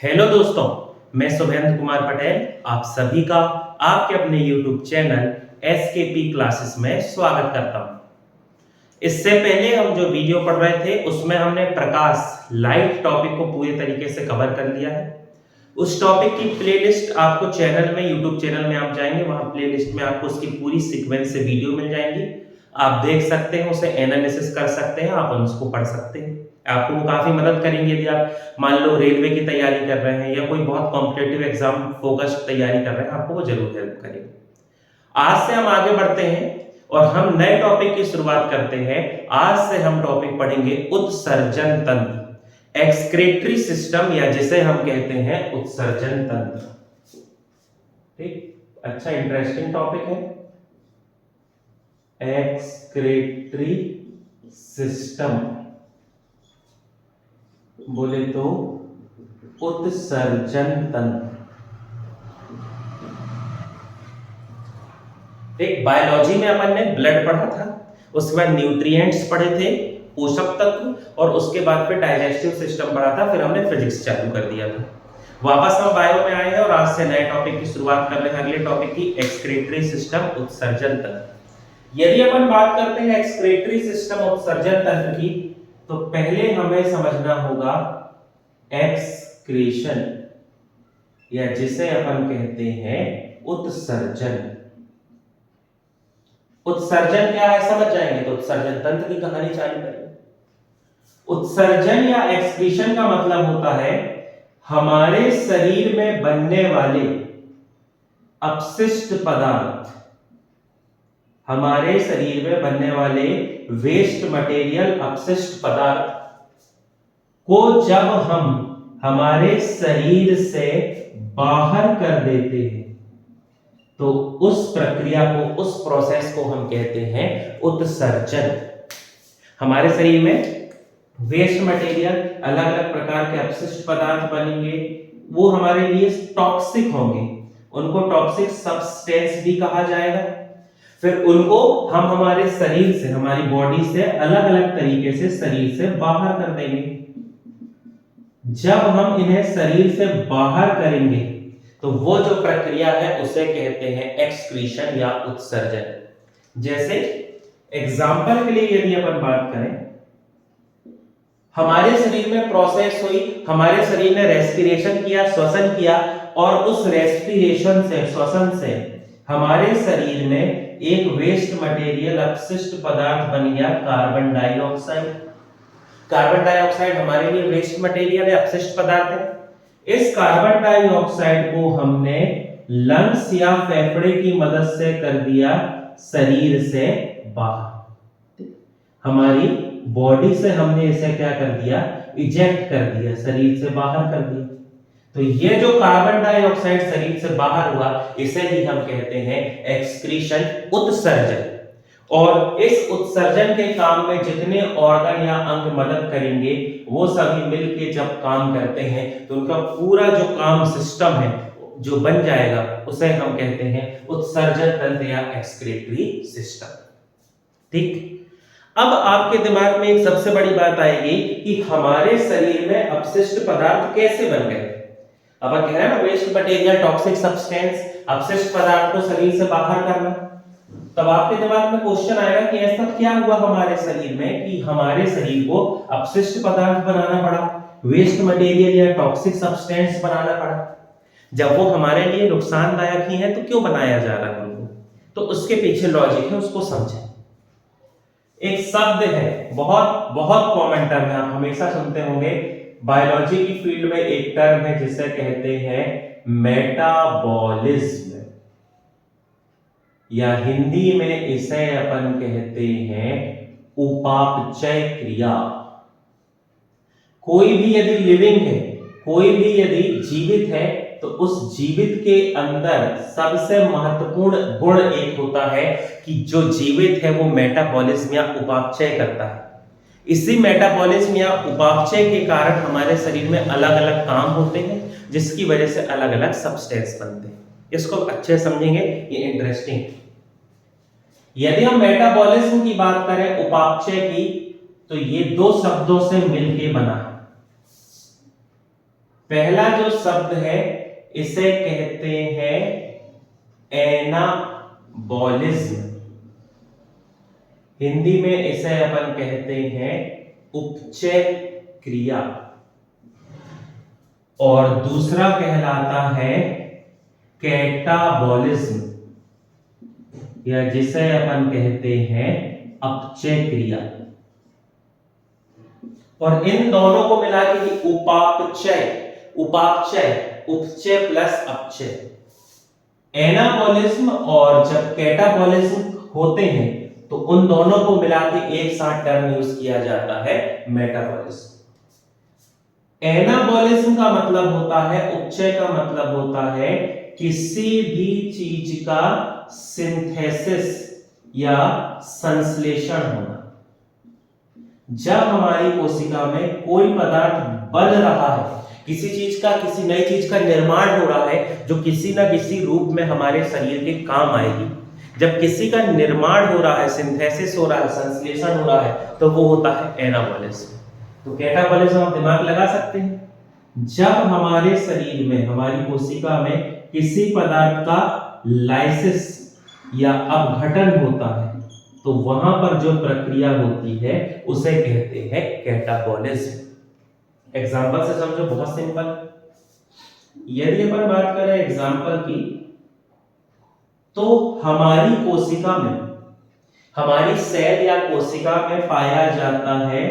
Hello दोस्तों, मैं शुभेंद्र कुमार पटेल आप सभी का आपके अपने YouTube चैनल एसकेपी क्लासेस में स्वागत करता हूं। इससे पहले हम जो वीडियो पढ़ रहे थे उसमें हमने प्रकाश लाइट टॉपिक को पूरे तरीके से कवर कर लिया है। उस टॉपिक की प्लेलिस्ट आपको चैनल में YouTube चैनल में आप जाएंगे, वहां प्लेलिस्ट में आपको उसकी पूरी सीक्वेंस से वीडियो मिल जाएंगी। आप देख सकते हैं, उसे एनालिसिस कर सकते हैं, आप उसको पढ़ सकते हैं। आपको वो काफी मदद करेंगे यदि आप मान लो रेलवे की तैयारी कर रहे हैं या कोई बहुत कॉम्पिटिटिव एग्जाम फोकस्ड तैयारी कर रहे हैं, आपको वो जरूर हेल्प करेगी। आज से हम आगे बढ़ते हैं और हम नए टॉपिक की शुरुआत करते हैं। आज से हम टॉपिक पढ़ेंगे उत्सर्जन तंत्र, एक्सक्रीटरी सिस्टम, या जिसे हम कहते हैं उत्सर्जन तंत्र। ठीक, अच्छा इंटरेस्टिंग टॉपिक है एक्सक्रीटरी सिस्टम, बोले तो उत्सर्जन तंत्र। एक बायोलॉजी में अपन ने ब्लड पढ़ा था, उसके बाद न्यूट्रिएंट्स पढ़े थे, पोषक तत्व, और उसके बाद फिर डाइजेस्टिव सिस्टम पढ़ा था। फिर हमने फिजिक्स चालू कर दिया था। वापस हम बायो में आए हैं और आज से नए टॉपिक की शुरुआत कर रहे हैं, अगले टॉपिक की एक्सक्रीटरी सिस्टम, उत्सर्जन तंत्र। यदि अपन बात करते हैं एक्सक्रीटरी सिस्टम उत्सर्जन तंत्र की, तो पहले हमें समझना होगा एक्सक्रीशन, या जिसे अपन कहते हैं उत्सर्जन। उत्सर्जन क्या है समझ जाएंगे तो उत्सर्जन तंत्र की कहानी चालू करेंगे। उत्सर्जन या एक्सक्रीशन का मतलब होता है हमारे शरीर में बनने वाले अपशिष्ट पदार्थ, हमारे शरीर में बनने वाले वेस्ट मटेरियल, अपशिष्ट पदार्थ को जब हम हमारे शरीर से बाहर कर देते हैं तो उस प्रक्रिया को, उस प्रोसेस को हम कहते हैं उत्सर्जन। हमारे शरीर में वेस्ट मटेरियल, अलग अलग प्रकार के अपशिष्ट पदार्थ बनेंगे, वो हमारे लिए टॉक्सिक होंगे, उनको टॉक्सिक सब्सटेंस भी कहा जाएगा। फिर उनको हम हमारे शरीर से, हमारी बॉडी से अलग अलग तरीके से शरीर से बाहर कर देंगे। जब हम इन्हें शरीर से बाहर करेंगे तो वो जो प्रक्रिया है उसे कहते हैं एक्सक्रीशन या उत्सर्जन। जैसे एग्जाम्पल के लिए यदि अपन बात करें, हमारे शरीर में प्रोसेस हुई, हमारे शरीर ने रेस्पिरेशन किया, श्वसन किया, और उस रेस्पिरेशन से, श्वसन से हमारे शरीर में एक वेस्ट मटेरियल, अपशिष्ट पदार्थ बन गया कार्बन डाइऑक्साइड। कार्बन डाइऑक्साइड हमारे लिए वेस्ट मटेरियल है, अपशिष्ट पदार्थ है। इस कार्बन डाइऑक्साइड को हमने लंग्स या फेफड़े की मदद से कर दिया शरीर से बाहर। हमारी बॉडी से हमने इसे क्या कर दिया, इजेक्ट कर दिया, शरीर से बाहर कर दिया। तो ये जो कार्बन डाइऑक्साइड शरीर से बाहर हुआ, इसे ही हम कहते हैं एक्सक्रीशन, उत्सर्जन। और इस उत्सर्जन के काम में जितने ऑर्गन या अंग मदद करेंगे, वो सभी मिलके जब काम करते हैं तो उनका पूरा जो काम सिस्टम है जो बन जाएगा, उसे हम कहते हैं उत्सर्जन तंत्र या एक्सक्रीटरी सिस्टम। ठीक, अब आपके दिमाग में एक सबसे बड़ी बात आएगी कि हमारे शरीर में अपशिष्ट पदार्थ कैसे बन गए। अब कह रहे हैं ना, वेस्ट मटेरियल, टॉक्सिक सब्सटेंस, अपशिष्ट पदार्थ को शरीर से बाहर करना। तब आपके दिमाग में क्वेश्चन आएगा कि ऐसा क्या हुआ हमारे शरीर में कि हमारे शरीर को अपशिष्ट पदार्थ बनाना पड़ा, वेस्ट मटेरियल या टॉक्सिक सब्सटेंस बनाना पड़ा। जब वो हमारे लिए नुकसानदायक ही है तो क्यों बनाया जा रहा है उनको? तो उसके पीछे लॉजिक है, उसको समझें। एक शब्द है, बहुत बहुत कॉमन टर्म है, आप हमेशा सुनते होंगे। बायोलॉजी की फील्ड में एक टर्म है जिसे कहते हैं मेटाबॉलिज्म, या हिंदी में इसे अपन कहते हैं उपापचय क्रिया। कोई भी यदि लिविंग है, कोई भी यदि जीवित है, तो उस जीवित के अंदर सबसे महत्वपूर्ण गुण एक होता है कि जो जीवित है वो मेटाबॉलिज्म या उपापचय करता है। इसी मेटाबॉलिज्म या उपापचय के कारण हमारे शरीर में अलग अलग काम होते हैं, जिसकी वजह से अलग अलग सब्सटेंस बनते हैं। इसको अच्छे समझेंगे, ये इंटरेस्टिंग। यदि हम मेटाबॉलिज्म की बात करें, उपापचय की, तो ये दो शब्दों से मिलके बना है। पहला जो शब्द है इसे कहते हैं एनाबॉलिज्म, हिंदी में इसे अपन कहते हैं उपचय क्रिया। और दूसरा कहलाता है कैटाबॉलिज्म, या जिसे अपन कहते हैं अपचय क्रिया। और इन दोनों को मिला के ही उपापचय, उपापचय, उपचय प्लस अपचय। एनाबॉलिज्म और जब कैटाबॉलिज्म होते हैं तो उन दोनों को मिला के एक साथ टर्म यूज किया जाता है मेटाबॉलिज्म। एनाबॉलिज्म का मतलब होता है, उपचय का मतलब होता है किसी भी चीज का सिंथेसिस या संश्लेषण होना। जब हमारी कोशिका में कोई पदार्थ बन रहा है, किसी चीज का, किसी नई चीज का निर्माण हो रहा है जो किसी ना किसी रूप में हमारे शरीर के काम आएगी, जब किसी का निर्माण हो रहा है, सिंथेसिस हो रहा है, संश्लेषण हो रहा है, तो वो होता है एनाबॉलिज्म। तो कैटाबॉलिज्म आप दिमाग लगा सकते हैं, जब हमारे शरीर में, हमारी कोशिका में किसी पदार्थ का लाइसिस या अपघटन होता है तो वहां पर जो प्रक्रिया होती है उसे कहते हैं कैटाबॉलिज्म। एग्जांपल से समझो, बहुत सिंपल। यदि अपन बात करें एग्जांपल की, तो हमारी कोशिका में, हमारी सेल या कोशिका में पाया जाता है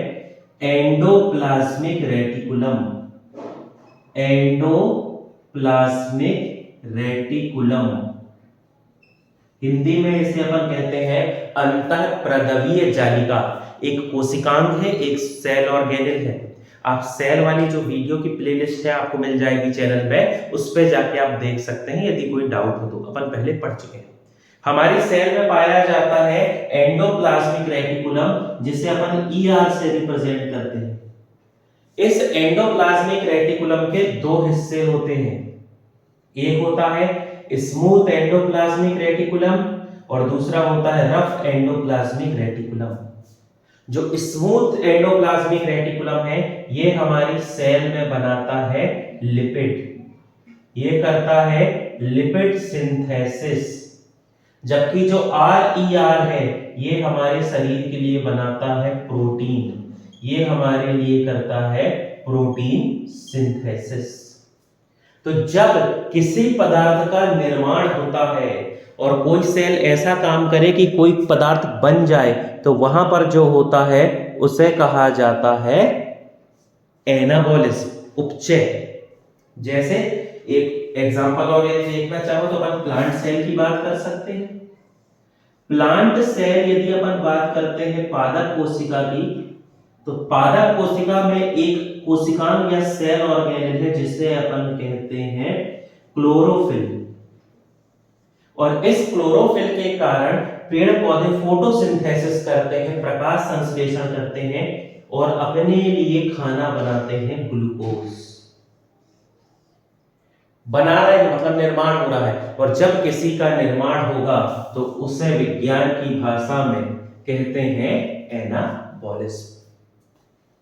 endoplasmic reticulum. Endoplasmic reticulum, Hindi में इसे अपन कहते हैं अंतःप्रदवीय जालिका। एक कोशिकांग है, एक सेल ऑर्गेनेल है। आप सेल वाली जो वीडियो की प्लेलिस्ट है आपको मिल जाएगी चैनल पे, उस पे जाके आप देख सकते हैं यदि कोई डाउट हो तो, अपन पहले पढ़ चुके हैं। हमारी सेल में पाया जाता है एंडोप्लाज्मिक रेटिकुलम, जिसे अपन ईआर से रिप्रेजेंट करते हैं। इस एंडोप्लाज्मिक रेटिकुलम के दो हिस्से होते हैं, एक होता है स्मूथ एंडोप्लाज्मिक रेटिकुलम और दूसरा होता है रफ एंडोप्लाज्मिक रेटिकुलम। जो स्मूथ एंडोप्लाज्मिक रेटिकुलम है ये हमारी सेल में बनाता है लिपिड, ये करता है लिपिड सिंथेसिस। जबकि जो RER है ये हमारे शरीर के लिए बनाता है प्रोटीन, ये हमारे लिए करता है प्रोटीन सिंथेसिस। तो जब किसी पदार्थ का निर्माण होता है और कोई सेल ऐसा काम करे कि कोई पदार्थ बन जाए, तो वहां पर जो होता है उसे कहा जाता है एनाबॉलिज्म, उपचय। जैसे एक एग्जांपल और यदि देखना चाहो तो अपन प्लांट सेल की बात कर सकते हैं। प्लांट सेल यदि अपन बात करते हैं पादप कोशिका की, तो पादप कोशिका में एक कोशिकांग या सेल ऑर्गेनेल है जिसे अपन कहते हैं क्लोरोफिल। और इस क्लोरोफिल के कारण पेड़ पौधे फोटोसिंथेसिस करते हैं, प्रकाश संश्लेषण करते हैं और अपने लिए खाना बनाते हैं, ग्लूकोज बना रहे हैं, मतलब निर्माण हो रहा है। और जब किसी का निर्माण होगा तो उसे विज्ञान की भाषा में कहते हैं एनाबॉलिज्म।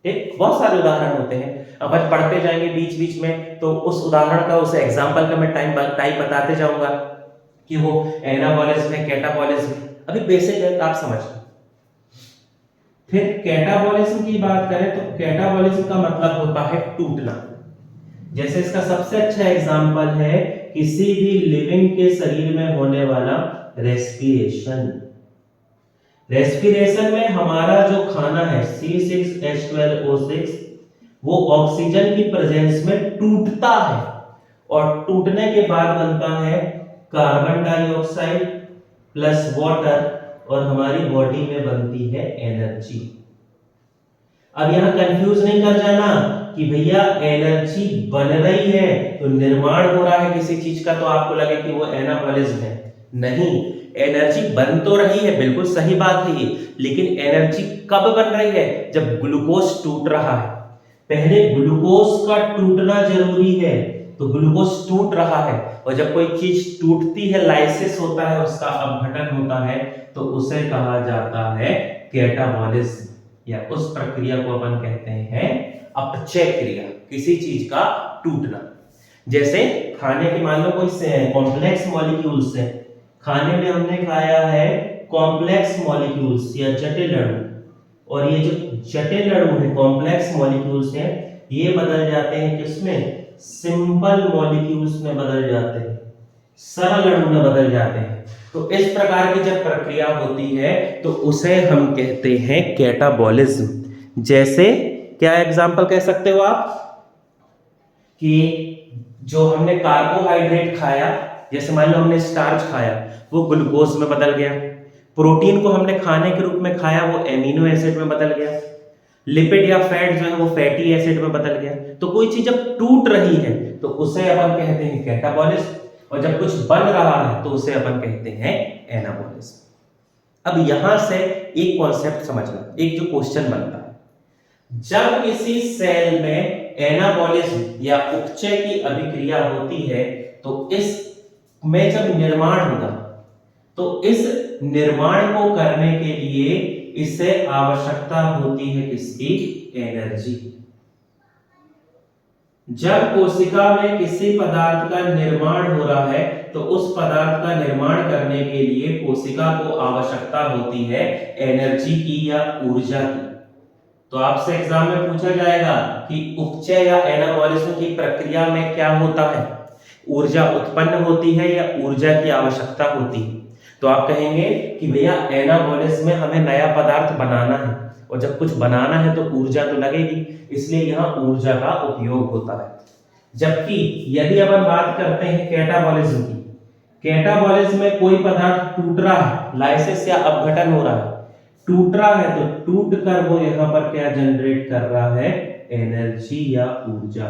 ठीक, बहुत सारे उदाहरण होते हैं, अब पढ़ते जाएंगे बीच बीच में, तो उस उदाहरण का, उस एग्जांपल का मैं टाइप बताते जाऊंगा कि वो एनाबॉलिज्म है, कैटाबॉलिज्म। अभी बेसिक है आप समझ। फिर कैटाबॉलिज्म की बात करें तो कैटाबॉलिज्म का मतलब होता है टूटना। जैसे इसका सबसे अच्छा एग्जांपल है किसी भी लिविंग के शरीर में होने वाला रेस्पिरेशन। रेस्पिरेशन में हमारा जो खाना है C6H12O6 वो ऑक्सीजन की प्रेजेंस में टूटता है और टूटने के बाद बनता है कार्बन डाइऑक्साइड प्लस वाटर और हमारी बॉडी में बनती है एनर्जी। अब यहां कंफ्यूज नहीं कर जाना कि भैया एनर्जी बन रही है तो निर्माण हो रहा है किसी चीज का, तो आपको लगे कि वो एनाबॉलिज्म है। नहीं, एनर्जी बन तो रही है, बिल्कुल सही बात है ये, लेकिन एनर्जी कब बन रही है? जब ग्लूकोज टूट रहा है। पहले ग्लूकोज का टूटना जरूरी है, तो ग्लूकोज टूट रहा है और जब कोई चीज टूटती है, लाइसिस होता है, उसका अपघटन होता है, तो उसे कहा जाता है कैटाबॉलिज्म, या उस प्रक्रिया को अपन कहते हैं अपचय क्रिया। किसी चीज का टूटना। जैसे खाने के मान लो कोई कॉम्प्लेक्स मॉलिक्यूल्स है, खाने में हमने खाया है कॉम्प्लेक्स मॉलिक्यूल्स या जटिल अणु, और ये जो जटिल अणु है कॉम्प्लेक्स मॉलिक्यूल्स हैं ये बदल जाते हैं किसमें, सिंपल मॉलिक्यूल्स में बदल जाते हैं, सरल अणु में बदल जाते हैं। तो इस प्रकार की जब प्रक्रिया होती है तो उसे हम कहते हैं कैटाबॉलिज्म। जैसे क्या एग्जांपल कह सकते हो आप कि जो हमने कार्बोहाइड्रेट खाया, जैसे मान लो हमने स्टार्च खाया वो ग्लूकोज में बदल गया, प्रोटीन को हमने खाने के रूप में खाया वो एमिनो एसिड में बदल गया, लिपिड या फैट जो है वो फैटी एसिड में बदल गया। तो कोई चीज जब टूट रही है तो उसे अपन कहते हैं कैटाबॉलिज्म, और जब कुछ बन रहा है तो उसे अपन कहते हैं एनाबॉलिज्म। अब यहां से एक कॉन्सेप्ट समझना, एक जो क्वेश्चन बनता है, जब किसी सेल में एनाबॉलिज्म या उपचय की अभिक्रिया होती है तो इस में जब निर्माण होगा तो इस निर्माण को करने के लिए इसे आवश्यकता होती है किसकी, एनर्जी। जब कोशिका में किसी पदार्थ का निर्माण हो रहा है तो उस पदार्थ का निर्माण करने के लिए कोशिका को आवश्यकता होती है एनर्जी की या ऊर्जा की। तो आपसे एग्जाम में पूछा जाएगा कि उपचय या एनाबॉलिज्म की प्रक्रिया में क्या होता है, ऊर्जा उत्पन्न होती है या ऊर्जा की आवश्यकता होती है। तो आप कहेंगे कि भैया एनाबॉलिज्म में हमें नया पदार्थ बनाना है, और जब कुछ बनाना है तो ऊर्जा तो लगेगी, इसलिए यहाँ ऊर्जा का उपयोग होता है। जबकि यदि अपन बात करते हैं कैटाबॉलिज्म की, कैटाबॉलिज्म में कोई पदार्थ टूट रहा है, लाइसिस या अपघटन हो रहा है, टूट रहा है तो टूट कर वो यहाँ पर क्या जनरेट कर रहा है, एनर्जी या ऊर्जा।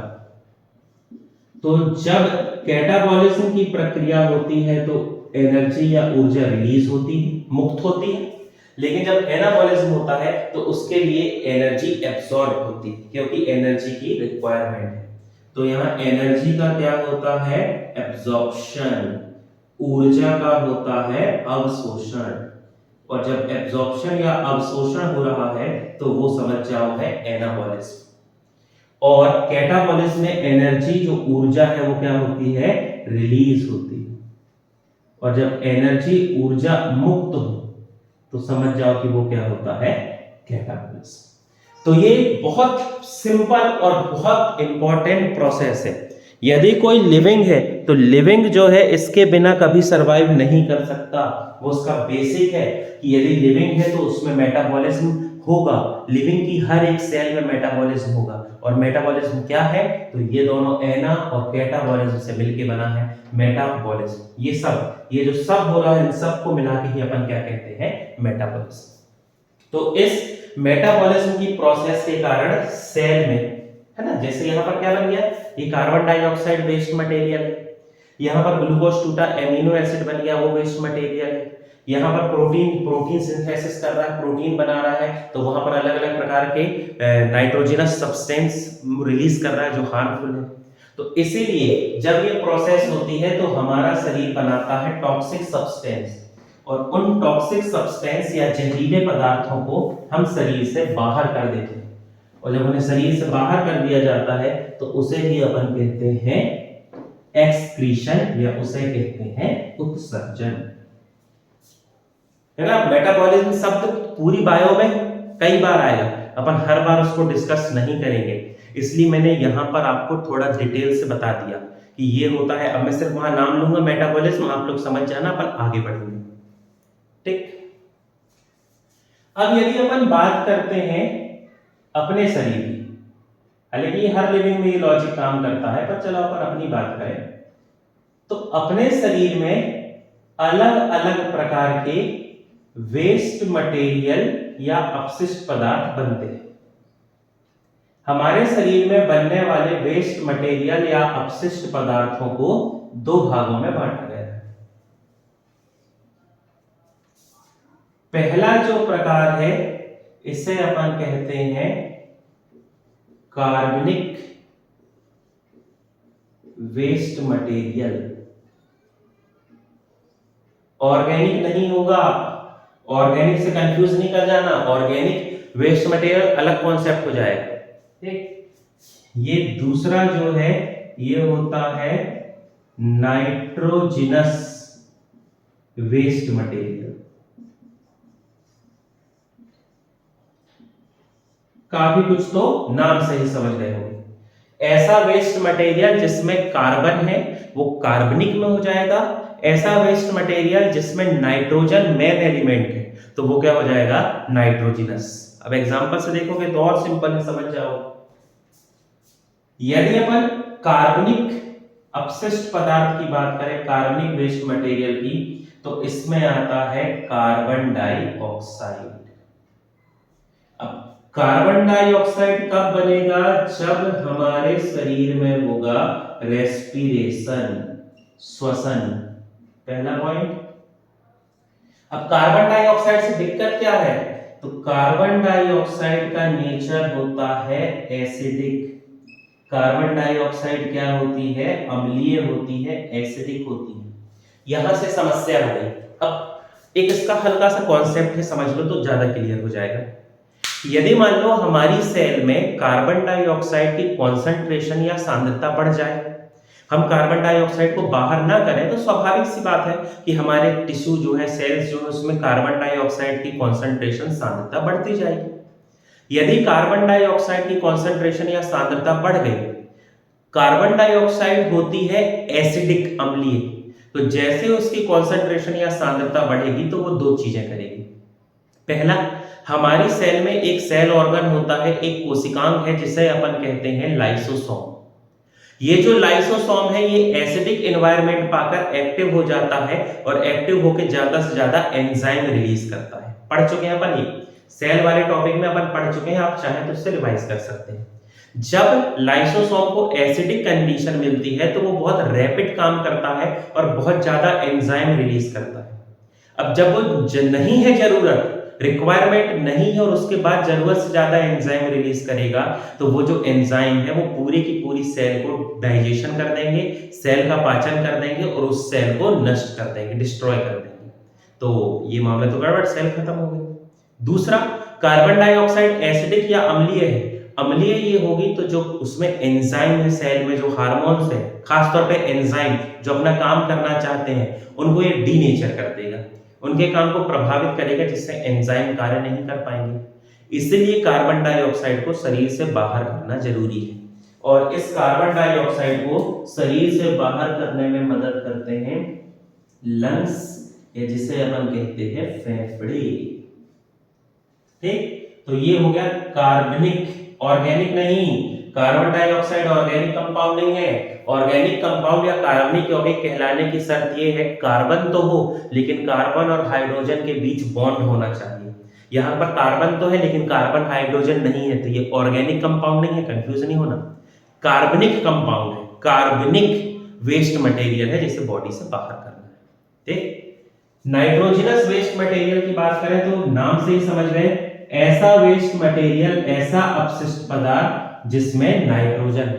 तो जब कैटाबॉलिज्म की प्रक्रिया होती है तो एनर्जी या ऊर्जा रिलीज होती है, मुक्त होती है, लेकिन जब एनाबॉलिज्म होता है तो उसके लिए एनर्जी एब्सॉर्ब होती है, क्योंकि एनर्जी की रिक्वायरमेंट है। तो यहाँ एनर्जी का क्या होता है, एब्जॉर्प्शन, ऊर्जा का होता है अवशोषण, और जब एब्जॉर्प्शन या अवशोषण हो रहा है तो वो समझ जाओ है एनाबॉलिज्म। और कैटाबॉलिज्म में एनर्जी जो ऊर्जा है वो क्या होती है, रिलीज होती है, और जब एनर्जी ऊर्जा मुक्त हो तो समझ जाओ कि वो क्या होता है, कैटाबॉलिज्म। तो ये बहुत सिंपल और बहुत इंपॉर्टेंट प्रोसेस है। यदि कोई लिविंग है तो लिविंग जो है इसके बिना कभी सरवाइव नहीं कर सकता, वो उसका बेसिक है कि यदि लिविंग है तो उसमें मेटाबॉलिज्म होगा, लिविंग की हर एक सेल में मेटाबॉलिज्म होगा। और मेटाबॉलिज्म क्या है, तो ये दोनों एना और कैटाबॉलिज्म से मिलके बना है मेटाबॉलिज्म। ये जो सब हो रहा है इन सब को मिला के ही अपन क्या कहते हैं, मेटाबॉलिज्म। तो इस मेटाबॉलिज्म की प्रोसेस के कारण सेल में, है ना, जैसे यहाँ पर क्या बन गया, ये कार्बन डाइऑक्साइड वेस्ट मटेरियल है, यहाँ पर ग्लूकोज टूटा एमिनो एसिड बन गया वो वेस्ट मटेरियल है, यहाँ पर प्रोटीन सिंथेसिस कर रहा है, प्रोटीन बना रहा है, तो वहां पर अलग अलग प्रकार के नाइट्रोजनस सब्सटेंस रिलीज कर रहा है जो हार्मफुल है। तो इसीलिए जब ये प्रोसेस होती है तो हमारा शरीर बनाता है टॉक्सिक सब्सटेंस, और उन टॉक्सिक सब्सटेंस या जहरीले पदार्थों को हम शरीर से बाहर कर देते हैं, और जब उन्हें शरीर से बाहर कर दिया जाता है तो उसे ही अपन कहते हैं एक्सक्रीशन, या उसे कहते हैं उत्सर्जन, है ना। मेटाबॉलिज्म शब्द पूरी बायो में कई बार आएगा, अपन हर बार उसको डिस्कस नहीं करेंगे, इसलिए मैंने यहां पर आपको थोड़ा डिटेल से बता दिया कि ये होता है। अब मैं सिर्फ वहां नाम लूंगा मेटाबॉलिज्म, आप लोग समझ जाना, अपन आगे बढ़ेंगे, ठीक। अब यदि अपन बात करते हैं अपने शरीर की, हालांकि हर लिविंग में ये लॉजिक काम करता है, पर चलो अपन अपनी बात करें, तो अपने शरीर में अलग अलग प्रकार के वेस्ट मटेरियल या अपशिष्ट पदार्थ बनते हैं। हमारे शरीर में बनने वाले वेस्ट मटेरियल या अपशिष्ट पदार्थों को दो भागों में बांटा गया है। पहला जो प्रकार है इसे अपन कहते हैं कार्बनिक वेस्ट मटेरियल। ऑर्गेनिक नहीं होगा, ऑर्गेनिक से कंफ्यूज नहीं कर जाना, ऑर्गेनिक वेस्ट मटेरियल अलग कॉन्सेप्ट हो जाएगा, ठीक। ये दूसरा जो है ये होता है नाइट्रोजिनस वेस्ट मटेरियल। काफी कुछ तो नाम से ही समझ गए होंगे। ऐसा वेस्ट मटेरियल जिसमें कार्बन है वो कार्बनिक में हो जाएगा, ऐसा वेस्ट मटेरियल जिसमें नाइट्रोजन मेन एलिमेंट है तो वो क्या हो जाएगा, नाइट्रोजिनस। अब एग्जांपल से देखोगे तो और सिंपल है, समझ जाओ। यदि अपन कार्बनिक अपशिष्ट पदार्थ की बात करें, कार्बनिक वेस्ट मटेरियल की, तो इसमें आता है कार्बन डाइऑक्साइड। अब कार्बन डाइऑक्साइड कब बनेगा, जब हमारे शरीर में होगा रेस्पिरेशन, श्वसन, पहला पॉइंट। अब कार्बन डाइऑक्साइड से दिक्कत क्या है, तो कार्बन डाइऑक्साइड का नेचर होता है एसिडिक। कार्बन डाइऑक्साइड क्या होती है, अम्लीय होती है, एसिडिक होती है। यहां से समस्या हो गई। अब एक इसका हल्का सा कॉन्सेप्ट है, समझ लो तो ज्यादा क्लियर हो जाएगा। यदि मान लो हमारी सेल में कार्बन डाइऑक्साइड की कॉन्सेंट्रेशन या सांद्रता बढ़ जाए, हम कार्बन डाइऑक्साइड को बाहर ना करें तो स्वाभाविक सी बात है कि हमारे टिश्यू जो है, सेल्स जो है, उसमें कार्बन डाइऑक्साइड की कॉन्सेंट्रेशन, सांद्रता बढ़ती जाएगी। यदि कार्बन डाइऑक्साइड की कॉन्सेंट्रेशन या सांद्रता बढ़ गई, कार्बन डाइऑक्साइड होती है एसिडिक, अम्लीय, तो जैसे उसकी कॉन्सेंट्रेशन या सांद्रता बढ़ेगी तो वो दो चीजें करेगी। पहला, हमारी सेल में एक सेल ऑर्गन होता है, एक कोशिकांग है जिसे अपन कहते हैं लाइसोसोम। ये जो लाइसोसोम है ये एसिडिक एनवायरनमेंट पाकर एक्टिव हो जाता है और एक्टिव होकर ज्यादा से ज्यादा एंजाइम रिलीज करता है। पढ़ चुके हैं अपन, ये सेल वाले टॉपिक में अपन पढ़ चुके हैं, आप चाहें तो उससे रिवाइज कर सकते हैं। जब लाइसोसोम को एसिडिक कंडीशन मिलती है तो वो बहुत रैपिड काम करता है और बहुत ज्यादा एंजाइम रिलीज करता है। अब जब वो नहीं है, जरूरत, रिक्वायरमेंट नहीं है और उसके बाद जरूरत से ज्यादा एंजाइम रिलीज करेगा, तो वो जो एंजाइम है वो पूरी की पूरी सेल को डाइजेशन कर देंगे, सेल का पाचन कर देंगे और उस सेल को नष्ट कर देंगे, डिस्ट्रॉय कर देंगे। तो ये मामला तो गड़बड़, सेल खत्म हो गई। दूसरा, कार्बन डाइऑक्साइड एसिडिक या अम्लीय है। अम्लीय ये होगी तो जो उसमें एंजाइम है, सेल में जो हार्मोन्स है, खासतौर पे एंजाइम जो अपना काम करना चाहते हैं, उनको ये डीनेचर कर देगा, उनके काम को प्रभावित करेगा, जिससे एंजाइम कार्य नहीं कर पाएंगे। इसलिए कार्बन डाइऑक्साइड को शरीर से बाहर करना जरूरी है और इस कार्बन डाइऑक्साइड को शरीर से बाहर करने में मदद करते हैं लंग्स, या जिसे अपन कहते हैं फेफड़े। ठीक, तो ये हो गया कार्बनिक, ऑर्गेनिक नहीं। कार्बन डाइऑक्साइड ऑर्गेनिक कंपाउंड नहीं है। ऑर्गेनिक कंपाउंड या कार्बनिक यौगिक कहलाने की शर्त ये है कार्बन तो हो, लेकिन कार्बन और हाइड्रोजन के बीच बॉन्ड होना चाहिए। यहाँ पर कार्बन तो है लेकिन कार्बन हाइड्रोजन नहीं है, तो ये ऑर्गेनिक कंपाउंड नहीं है, कंफ्यूज नहीं होना। कार्बनिक कंपाउंड है, कार्बनिक वेस्ट मटेरियल है जिसे बॉडी से बाहर करना है। ठीक, नाइट्रोजनस वेस्ट मटेरियल की बात करें तो नाम से ही समझ गए, ऐसा वेस्ट मटेरियल, ऐसा अपशिष्ट पदार्थ जिसमें नाइट्रोजन,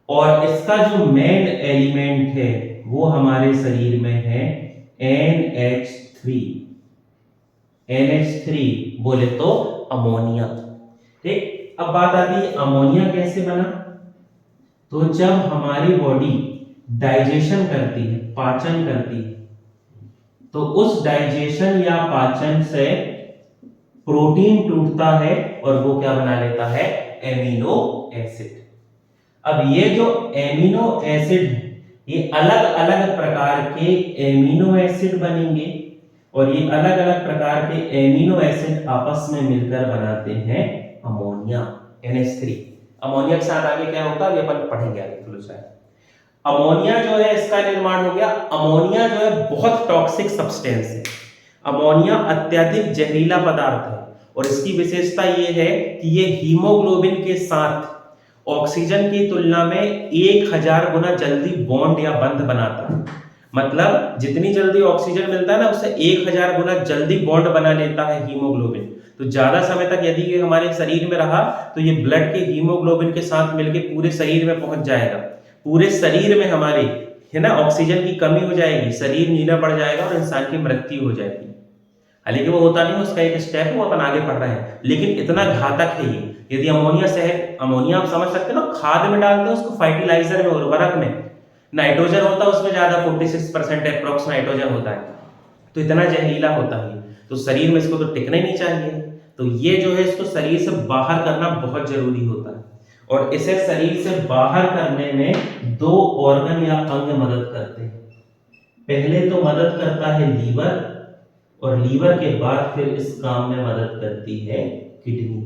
और इसका जो मेन एलिमेंट है वो हमारे शरीर में है NH3। NH3 बोले तो अमोनिया। ठीक, अब बात आती है अमोनिया कैसे बना, तो जब हमारी बॉडी डाइजेशन करती है, पाचन करती है, तो उस डाइजेशन या पाचन से प्रोटीन टूटता है और वो क्या बना लेता है, एमिनो एसिड। अब ये जो एमिनो एसिड है ये अलग अलग प्रकार के एमिनो एसिड बनेंगे और ये अलग अलग प्रकार के एमिनो एसिड आपस में मिलकर बनाते हैं अमोनिया, NH3। अमोनिया के साथ आगे क्या होता है ये अपन पढ़ेंगे आगे, अमोनिया जो है इसका निर्माण हो गया। अमोनिया जो है बहुत टॉक्सिक सब्सटेंस है। अमोनिया अत्यधिक जहरीला पदार्थ है और इसकी विशेषता ये है कि ये हीमोग्लोबिन के साथ ऑक्सीजन की तुलना में 1000 गुना जल्दी बॉन्ड या बंध बनाता है। मतलब जितनी जल्दी ऑक्सीजन मिलता है ना, उससे 1000 गुना जल्दी बॉन्ड बना लेता है हीमोग्लोबिन। तो ज्यादा समय तक यदि ये हमारे शरीर में रहा तो ये ब्लड के हीमोग्लोबिन के साथ मिलकर पूरे शरीर में पहुंच जाएगा। पूरे शरीर में हमारे है ना ऑक्सीजन की कमी हो जाएगी, शरीर नीला पड़ जाएगा और इंसान की मृत्यु हो जाएगी। हालांकि वो होता नहीं, उसका एक स्टेप है, वो अपन आगे पढ़ रहे हैं, लेकिन इतना घातक है ये। यदि अमोनिया से है, अमोनिया आप समझ सकते हो ना, खाद में डालते हैं उसको, फर्टिलाइजर में, उर्वरक में, नाइट्रोजन होता है उसमें ज्यादा, 46% अप्रोक्स नाइट्रोजन होता है, तो इतना जहरीला होता है, तो शरीर में इसको तो टिकना ही नहीं चाहिए। तो ये जो है इसको शरीर से बाहर करना बहुत जरूरी होता है, और इसे शरीर से बाहर करने में 2 ऑर्गन या अंग मदद करते हैं। पहले तो मदद करता है लीवर, और लीवर के बाद फिर इस काम में मदद करती है किडनी।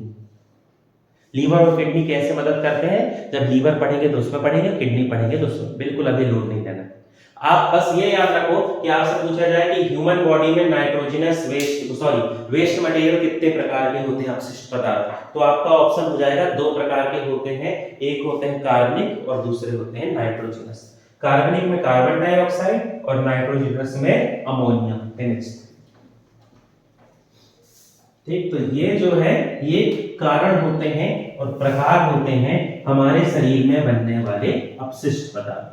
लीवर और किडनी कैसे मदद करते हैं, जब लीवर पढ़ेंगे तो उसमें पढ़ेंगे, किडनी पढ़ेंगे तो उसमें, बिल्कुल अभी लोड नहीं देना। आप बस ये याद रखो कि आपसे पूछा जाए कि ह्यूमन बॉडी में नाइट्रोजनस वेस्ट मटेरियल कितने प्रकार के होते हैं, अपशिष्ट पदार्थ, तो आपका ऑप्शन हो जाएगा 2 प्रकार के होते हैं, एक होते हैं कार्बनिक और दूसरे होते हैं नाइट्रोजनस। कार्बनिक में कार्बन डाइऑक्साइड और नाइट्रोजनस में अमोनिया। ठीक, तो ये जो है ये कारण होते हैं और प्रकार होते हैं हमारे शरीर में बनने वाले अपशिष्ट पदार्थ।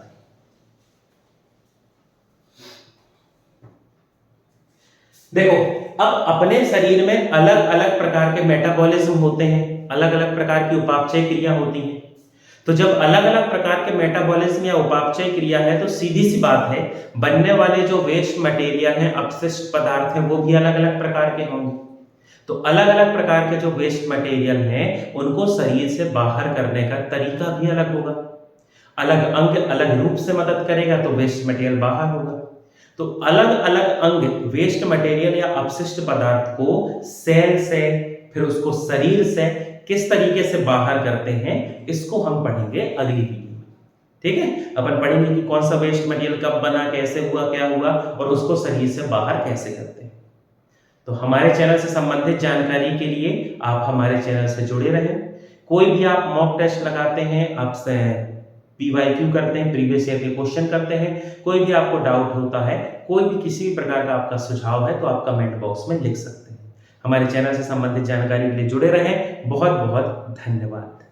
देखो, अब अपने शरीर में अलग अलग प्रकार के मेटाबॉलिज्म होते हैं, अलग अलग प्रकार की उपापचय क्रिया होती है। तो जब अलग अलग प्रकार के मेटाबॉलिज्म या उपापचय क्रिया है, तो सीधी सी बात है, बनने वाले जो वेस्ट मटेरियल हैं, अपशिष्ट पदार्थ हैं, वो भी अलग अलग प्रकार के होंगे। तो अलग अलग प्रकार के जो वेस्ट मटेरियल हैं, उनको शरीर से बाहर करने का तरीका भी अलग होगा। अलग अंग अलग रूप से मदद करेगा तो वेस्ट मटेरियल बाहर होगा। तो अलग अलग अंग वेस्ट मटेरियल या अपशिष्ट पदार्थ को सेल से, फिर उसको शरीर से किस तरीके से बाहर करते हैं, इसको हम पढ़ेंगे अगली वीडियो में। ठीक है, अपन पढ़ेंगे कि कौन सा वेस्ट मटेरियल कब बना, कैसे हुआ, क्या हुआ, और उसको शरीर से बाहर कैसे करते हैं। तो हमारे चैनल से संबंधित जानकारी के लिए आप हमारे चैनल से जुड़े रहें। कोई भी आप मॉक टेस्ट लगाते हैं, आपसे PYQ करते हैं, प्रीवियस ईयर के क्वेश्चन करते हैं, कोई भी आपको डाउट होता है, कोई भी किसी भी प्रकार का आपका सुझाव है, तो आप कमेंट बॉक्स में लिख सकते हैं। हमारे चैनल से संबंधित जानकारी के लिए जुड़े रहें। बहुत बहुत धन्यवाद।